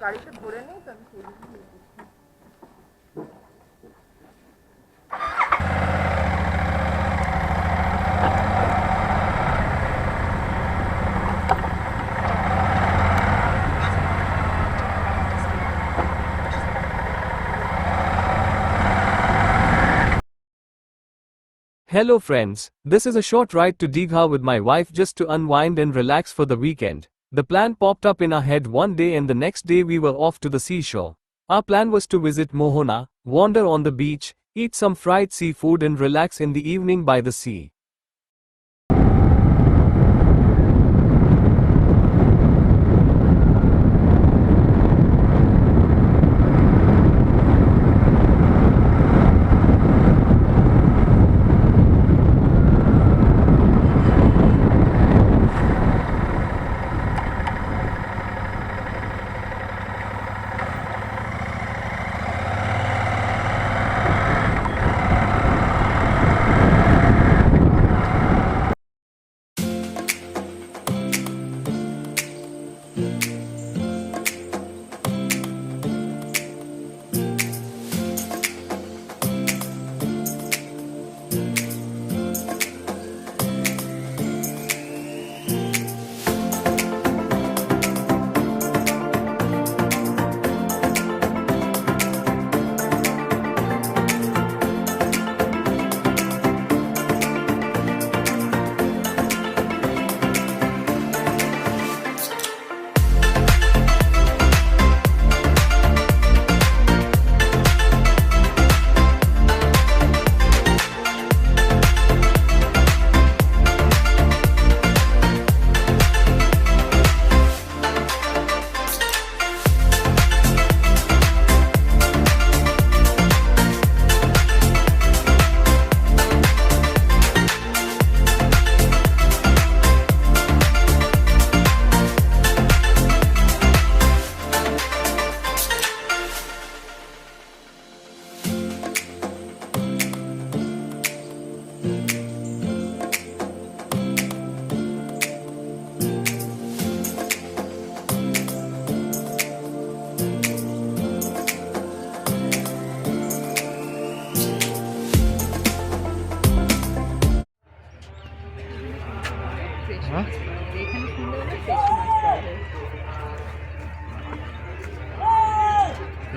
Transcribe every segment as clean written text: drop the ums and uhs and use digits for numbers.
গাড়িতে ভরে নেই তো আমি। Hello friends, this is a short ride to Digha with my wife just to unwind and relax for the weekend. The plan popped up in our head one day and the next day we were off to the seashore. Our plan was to visit Mohona, wander on the beach, eat some fried seafood and relax in the evening by the sea.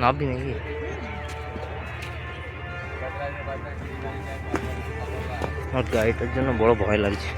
নাববি নাকি? আমার গাড়িটার জন্য বড় ভয় লাগছে।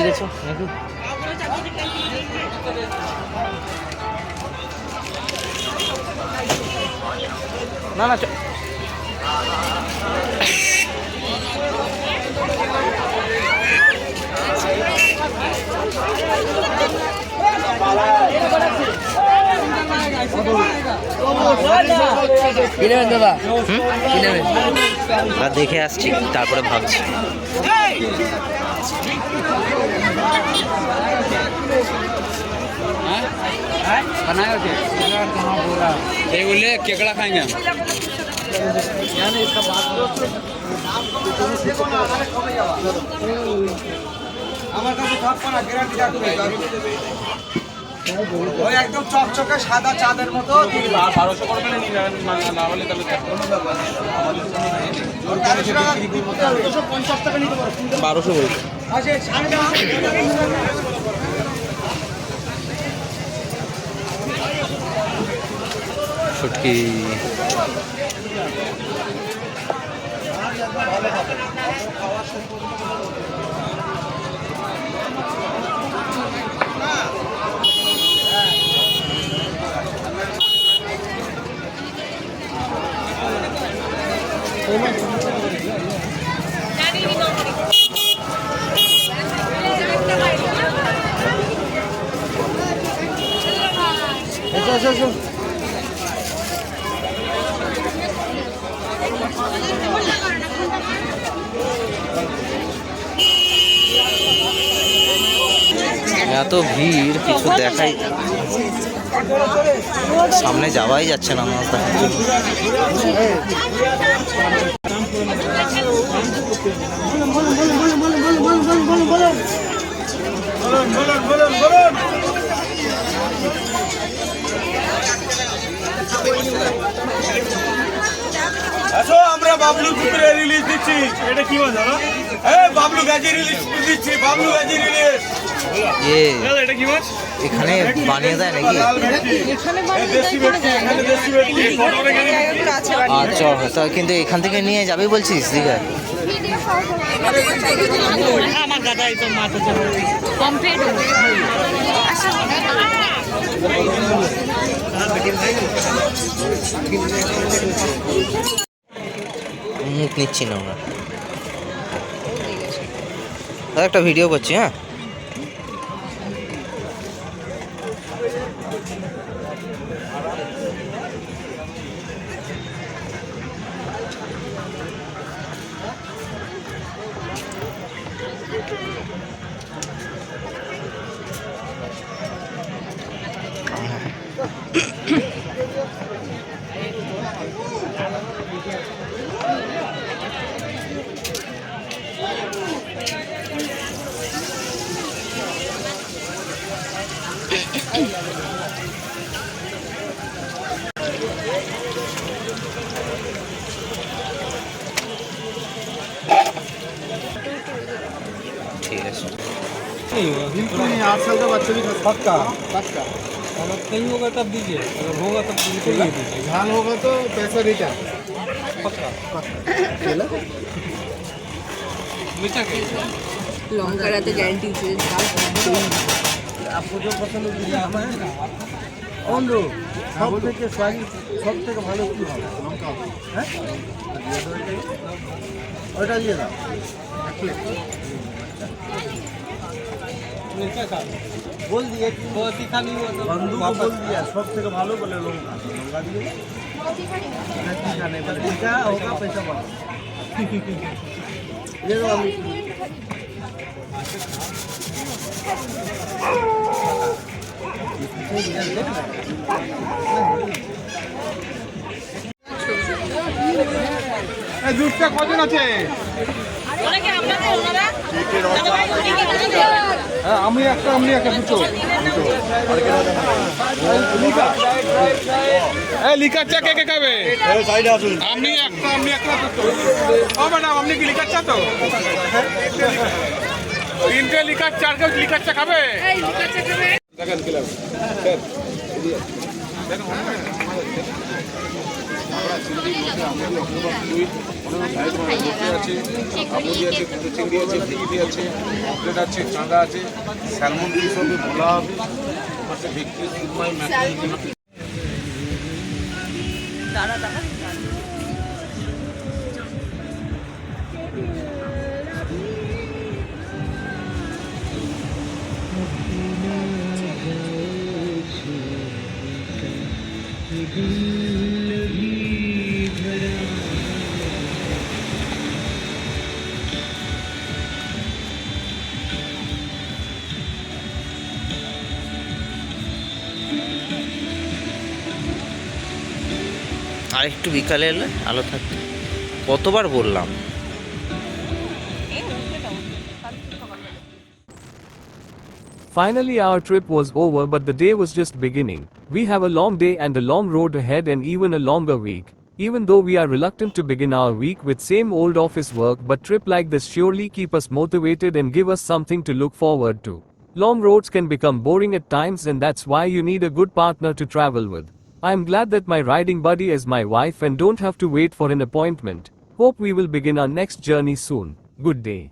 এদিকে নাকি না না দেখে আসছি তারপরে ভাবছি। बनाया थे ये बोले केकड़ा खाएंगे আমার কাছে সব পানা গ্যারান্টি থাকবে ওই একদম চকচকে সাদা চাঁদের মতো 1200 করে পেলে নিয়ে যাবেন, না হলে তাহলে কোনো ব্যাপার না। আমাদের কোনো নেই। 1350 টাকা নিতে পারো। 1200 বলছে। আচ্ছা, সাড়ে দাও। শুটকি এত ভিড় কিছু দেখাই, সামনে যাওয়াই যাচ্ছে না আমার দেখার জন্য। আসো, আমরা বাবলু পুকুরে রিলিজ দিচ্ছি। এটা কি মাছ দাদা? এই বাবলু গাজি রিলিজ দিচ্ছি, বাবলু গাজি রিলিজ। এটা কি মাছ? এখানে বানিয়ে দেয় নাকি? দেশি ভেটকি, এখানে দেশি ভেটকি। আচ্ছা, তা কিন্তু এখান থেকে নিয়ে যাবি বলছিস দীঘায়? মুখ নিচ্ছি না ওরা। দাদা একটা ভিডিও করছি, হ্যাঁ। ঠিক আছে। बिल्कुल नहीं, 8 साल का बच्चा भी पक्का पक्का। अगर नहीं होगा तब दीजिए, अगर होगा तब बिल्कुल नहीं दीजिए। धान होगा तो पैसा रिटर्न। पक्का। केला मीठा के लौंगा तो गारंटी से आपको जो पसंद है दीजिए। हमारे कौन लो सब থেকে स्वादिष्ट, सब থেকে ভালো কি হবে? লঙ্কা হবে, হ্যাঁ ওটা দিয়ে দাও। मीठा खा बोल दिए कि वो तीखा नहीं हुआ तो बंधु को बोल दिया सब থেকে ভালো বলে লঙ্কা। লঙ্কা দিয়ে टीका नहीं बस टीका होगा पैसा बढ़ा। ये दो अभी দুধটা কজন আছে? হ্যাঁ, আমি একটা দুটো লিকার চা কে কে খাবে? আপনি একটা দুটো। ও ম্যাডাম, আপনি কি লিকার চা তো? 3টে লিকার চা, কেউ লিকার চা খাবে? দেখেন কি লাগবে আমুদি আছে, কুটো চিংড়ি আছে, ভিকিটি আছে, পমফ্রেট আছে, চাঁদা আছে, স্যালমন পিস হবে, ভোলা হবে, পাশে ভিক্টি, সুরমাই, ম্যাকরোনি। আর একটু বিকালে এলে আলো থাকতো। কতবার বললাম। Finally, our trip was over, but the day was just beginning. We have a long day and a long road ahead and even a longer week. Even though we are reluctant to begin our week with same old office work, but trip like this surely keep us motivated and give us something to look forward to. Long roads can become boring at times, and that's why you need a good partner to travel with. I am glad that my riding buddy is my wife and don't have to wait for an appointment. Hope we will begin our next journey soon. Good day.